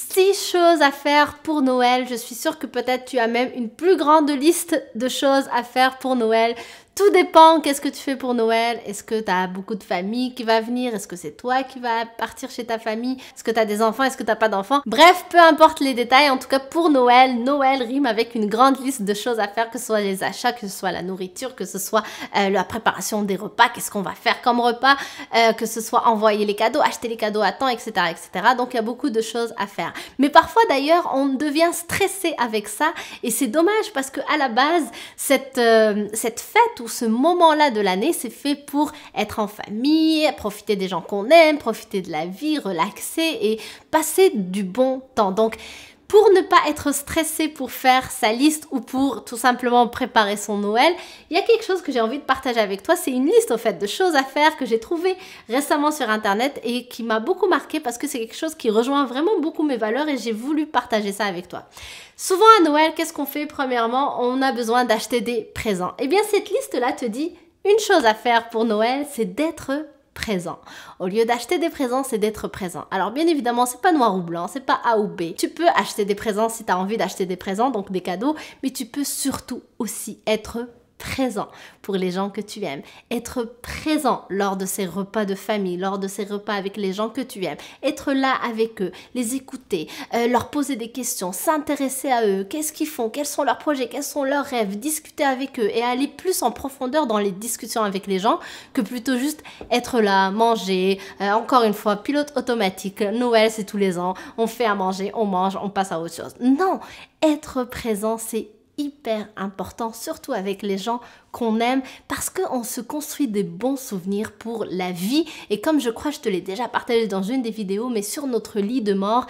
6 choses à faire pour Noël. Je suis sûre que peut-être tu as même une plus grande liste de choses à faire pour Noël. Tout dépend, qu'est-ce que tu fais pour Noël? Est-ce que tu as beaucoup de famille qui va venir? Est-ce que c'est toi qui vas partir chez ta famille? Est-ce que tu as des enfants? Est-ce que tu n'as pas d'enfants? Bref, peu importe les détails, en tout cas pour Noël, Noël rime avec une grande liste de choses à faire, que ce soit les achats, que ce soit la nourriture, que ce soit la préparation des repas, qu'est-ce qu'on va faire comme repas, que ce soit envoyer les cadeaux, acheter les cadeaux à temps, etc., etc. Donc il y a beaucoup de choses à faire. Mais parfois d'ailleurs, on devient stressé avec ça et c'est dommage parce que à la base, cette fête ou ce moment-là de l'année, c'est fait pour être en famille, profiter des gens qu'on aime, profiter de la vie, relaxer et passer du bon temps. Donc, pour ne pas être stressé pour faire sa liste ou pour tout simplement préparer son Noël, il y a quelque chose que j'ai envie de partager avec toi. C'est une liste au fait de choses à faire que j'ai trouvée récemment sur internet et qui m'a beaucoup marqué parce que c'est quelque chose qui rejoint vraiment beaucoup mes valeurs et j'ai voulu partager ça avec toi. Souvent à Noël, qu'est-ce qu'on fait? Premièrement, on a besoin d'acheter des présents. Eh bien, cette liste-là te dit une chose à faire pour Noël, c'est d'être présent. Au lieu d'acheter des présents, c'est d'être présent. Alors bien évidemment, c'est pas noir ou blanc, c'est pas A ou B. Tu peux acheter des présents si tu as envie d'acheter des présents, donc des cadeaux, mais tu peux surtout aussi être présent pour les gens que tu aimes, être présent lors de ces repas de famille, lors de ces repas avec les gens que tu aimes, être là avec eux, les écouter, leur poser des questions, s'intéresser à eux, qu'est-ce qu'ils font, quels sont leurs projets, quels sont leurs rêves, discuter avec eux et aller plus en profondeur dans les discussions avec les gens que plutôt juste être là, manger, encore une fois, pilote automatique, Noël c'est tous les ans, on fait à manger, on mange, on passe à autre chose. Non, être présent c'est hyper important, surtout avec les gens qu'on aime, parce qu'on se construit des bons souvenirs pour la vie. Et comme je crois, je te l'ai déjà partagé dans une des vidéos, mais sur notre lit de mort,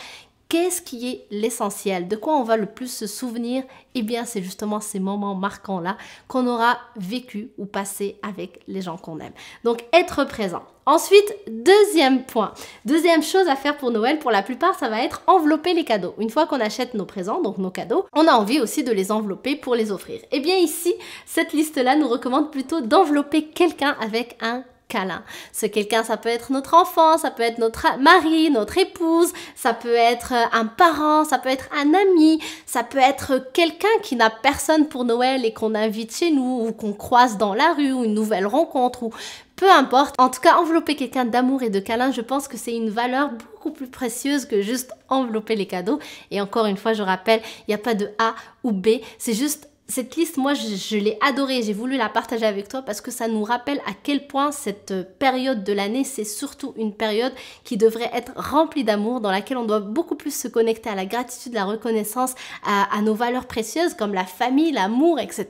qu'est-ce qui est l'essentiel? De quoi on va le plus se souvenir? Eh bien, c'est justement ces moments marquants-là qu'on aura vécu ou passé avec les gens qu'on aime. Donc, être présent. Ensuite, deuxième point, deuxième chose à faire pour Noël, pour la plupart, ça va être envelopper les cadeaux. Une fois qu'on achète nos présents, donc nos cadeaux, on a envie aussi de les envelopper pour les offrir. Eh bien ici, cette liste-là nous recommande plutôt d'envelopper quelqu'un avec un câlin. Ce quelqu'un, ça peut être notre enfant, ça peut être notre mari, notre épouse, ça peut être un parent, ça peut être un ami, ça peut être quelqu'un qui n'a personne pour Noël et qu'on invite chez nous ou qu'on croise dans la rue ou une nouvelle rencontre ou peu importe. En tout cas, envelopper quelqu'un d'amour et de câlin, je pense que c'est une valeur beaucoup plus précieuse que juste envelopper les cadeaux. Et encore une fois, je rappelle, il n'y a pas de A ou B, c'est juste cette liste, moi, je l'ai adorée, j'ai voulu la partager avec toi parce que ça nous rappelle à quel point cette période de l'année, c'est surtout une période qui devrait être remplie d'amour, dans laquelle on doit beaucoup plus se connecter à la gratitude, la reconnaissance, à nos valeurs précieuses comme la famille, l'amour, etc.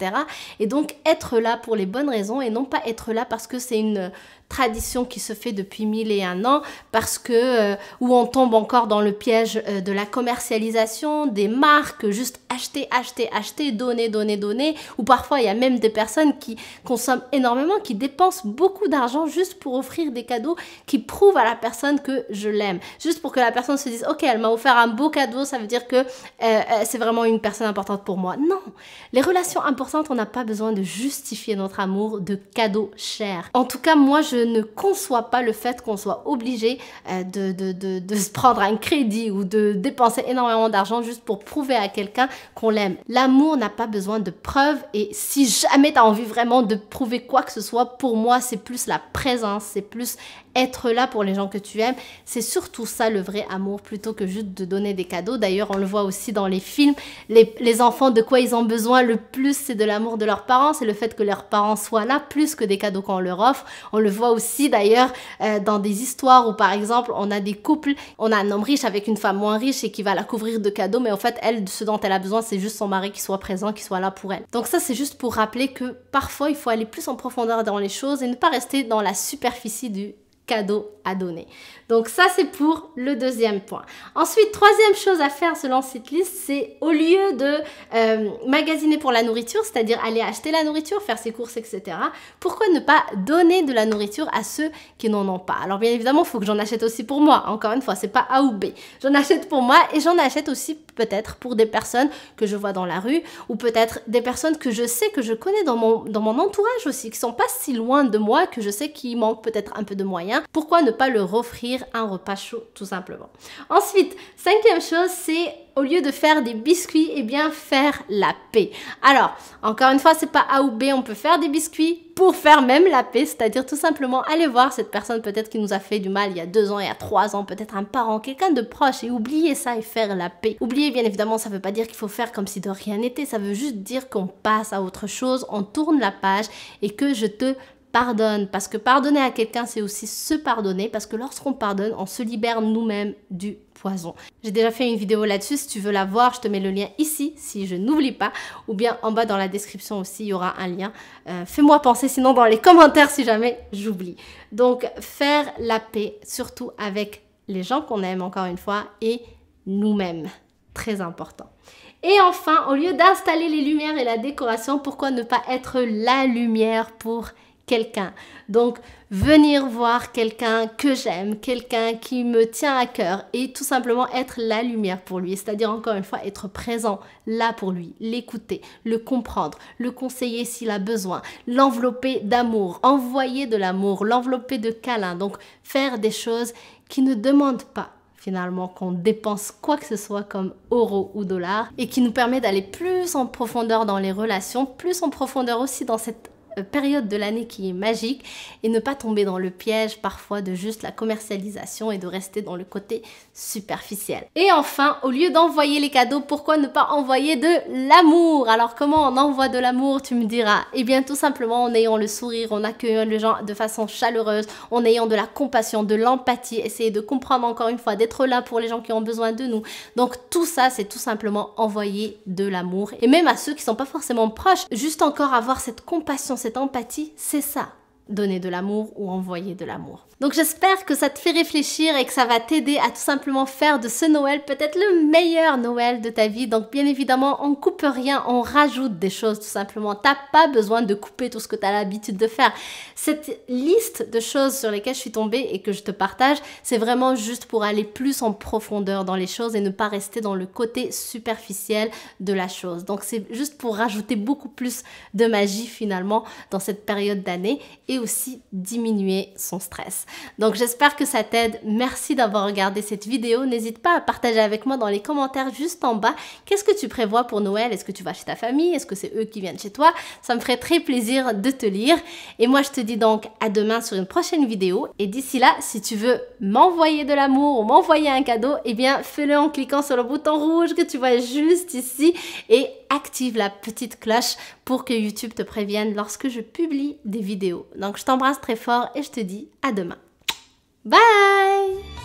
Et donc, être là pour les bonnes raisons et non pas être là parce que c'est une tradition qui se fait depuis 1001 ans, parce que où on tombe encore dans le piège de la commercialisation, des marques, juste acheter, acheter, acheter, donner, donner, donner, ou parfois il y a même des personnes qui consomment énormément, qui dépensent beaucoup d'argent juste pour offrir des cadeaux qui prouvent à la personne que je l'aime, juste pour que la personne se dise ok, elle m'a offert un beau cadeau, ça veut dire que c'est vraiment une personne importante pour moi. Non, les relations importantes, on n'a pas besoin de justifier notre amour de cadeaux chers. En tout cas, moi je ne conçois pas le fait qu'on soit obligé de se prendre un crédit ou de dépenser énormément d'argent juste pour prouver à quelqu'un qu'on l'aime. L'amour n'a pas besoin de preuves et si jamais tu as envie vraiment de prouver quoi que ce soit, pour moi c'est plus la présence, c'est plus être là pour les gens que tu aimes. C'est surtout ça le vrai amour plutôt que juste de donner des cadeaux. D'ailleurs, on le voit aussi dans les films. Les enfants, de quoi ils ont besoin le plus, c'est de l'amour de leurs parents. C'est le fait que leurs parents soient là plus que des cadeaux qu'on leur offre. On le voit aussi d'ailleurs dans des histoires où par exemple, on a des couples, on a un homme riche avec une femme moins riche et qui va la couvrir de cadeaux. Mais en fait, elle, ce dont elle a besoin, c'est juste son mari qui soit présent, qui soit là pour elle. Donc ça, c'est juste pour rappeler que parfois, il faut aller plus en profondeur dans les choses et ne pas rester dans la superficie du cadeau à donner. Donc ça, c'est pour le deuxième point. Ensuite, troisième chose à faire selon cette liste, c'est au lieu de magasiner pour la nourriture, c'est-à-dire aller acheter la nourriture, faire ses courses, etc., pourquoi ne pas donner de la nourriture à ceux qui n'en ont pas? Alors bien évidemment, il faut que j'en achète aussi pour moi. Encore une fois, c'est pas A ou B. J'en achète pour moi et j'en achète aussi peut-être pour des personnes que je vois dans la rue ou peut-être des personnes que je sais, que je connais dans mon entourage aussi, qui sont pas si loin de moi, que je sais qu'ils manquent peut-être un peu de moyens bien, pourquoi ne pas leur offrir un repas chaud tout simplement. Ensuite, cinquième chose, c'est au lieu de faire des biscuits, eh bien faire la paix. Alors, encore une fois, c'est pas A ou B, on peut faire des biscuits pour faire même la paix, c'est-à-dire tout simplement aller voir cette personne peut-être qui nous a fait du mal il y a 2 ans, il y a 3 ans, peut-être un parent, quelqu'un de proche, et oublier ça et faire la paix. Oublier, bien évidemment, ça veut pas dire qu'il faut faire comme si de rien n'était, ça veut juste dire qu'on passe à autre chose, on tourne la page et que je te pardonne, parce que pardonner à quelqu'un, c'est aussi se pardonner, parce que lorsqu'on pardonne, on se libère nous-mêmes du poison. J'ai déjà fait une vidéo là-dessus, si tu veux la voir, je te mets le lien ici, si je n'oublie pas, ou bien en bas dans la description aussi, il y aura un lien. Fais-moi penser sinon dans les commentaires si jamais j'oublie. Donc, faire la paix, surtout avec les gens qu'on aime, encore une fois, et nous-mêmes. Très important. Et enfin, au lieu d'installer les lumières et la décoration, pourquoi ne pas être la lumière pour quelqu'un? Donc, venir voir quelqu'un que j'aime, quelqu'un qui me tient à cœur et tout simplement être la lumière pour lui. C'est-à-dire, encore une fois, être présent là pour lui, l'écouter, le comprendre, le conseiller s'il a besoin, l'envelopper d'amour, envoyer de l'amour, l'envelopper de câlins. Donc, faire des choses qui ne demandent pas finalement qu'on dépense quoi que ce soit comme euros ou dollars et qui nous permet d'aller plus en profondeur dans les relations, plus en profondeur aussi dans cette période de l'année qui est magique et ne pas tomber dans le piège parfois de juste la commercialisation et de rester dans le côté superficiel. Et enfin, au lieu d'envoyer les cadeaux, pourquoi ne pas envoyer de l'amour? Alors comment on envoie de l'amour, tu me diras? Eh bien tout simplement en ayant le sourire, en accueillant les gens de façon chaleureuse, en ayant de la compassion, de l'empathie, essayer de comprendre encore une fois, d'être là pour les gens qui ont besoin de nous. Donc tout ça, c'est tout simplement envoyer de l'amour. Et même à ceux qui sont pas forcément proches, juste encore avoir cette compassion, cette empathie, c'est ça, donner de l'amour ou envoyer de l'amour. Donc j'espère que ça te fait réfléchir et que ça va t'aider à tout simplement faire de ce Noël peut-être le meilleur Noël de ta vie. Donc bien évidemment, on coupe rien, on rajoute des choses tout simplement. T'as pas besoin de couper tout ce que tu as l'habitude de faire. Cette liste de choses sur lesquelles je suis tombée et que je te partage, c'est vraiment juste pour aller plus en profondeur dans les choses et ne pas rester dans le côté superficiel de la chose. Donc c'est juste pour rajouter beaucoup plus de magie finalement dans cette période d'année et aussi diminuer son stress. Donc j'espère que ça t'aide. Merci d'avoir regardé cette vidéo. N'hésite pas à partager avec moi dans les commentaires juste en bas. Qu'est-ce que tu prévois pour Noël? Est-ce que tu vas chez ta famille? Est-ce que c'est eux qui viennent chez toi? Ça me ferait très plaisir de te lire. Et moi je te dis donc à demain sur une prochaine vidéo. Et d'ici là, si tu veux m'envoyer de l'amour ou m'envoyer un cadeau, eh bien fais-le en cliquant sur le bouton rouge que tu vois juste ici et active la petite cloche pour que YouTube te prévienne lorsque je publie des vidéos. Donc je t'embrasse très fort et je te dis à demain. Bye!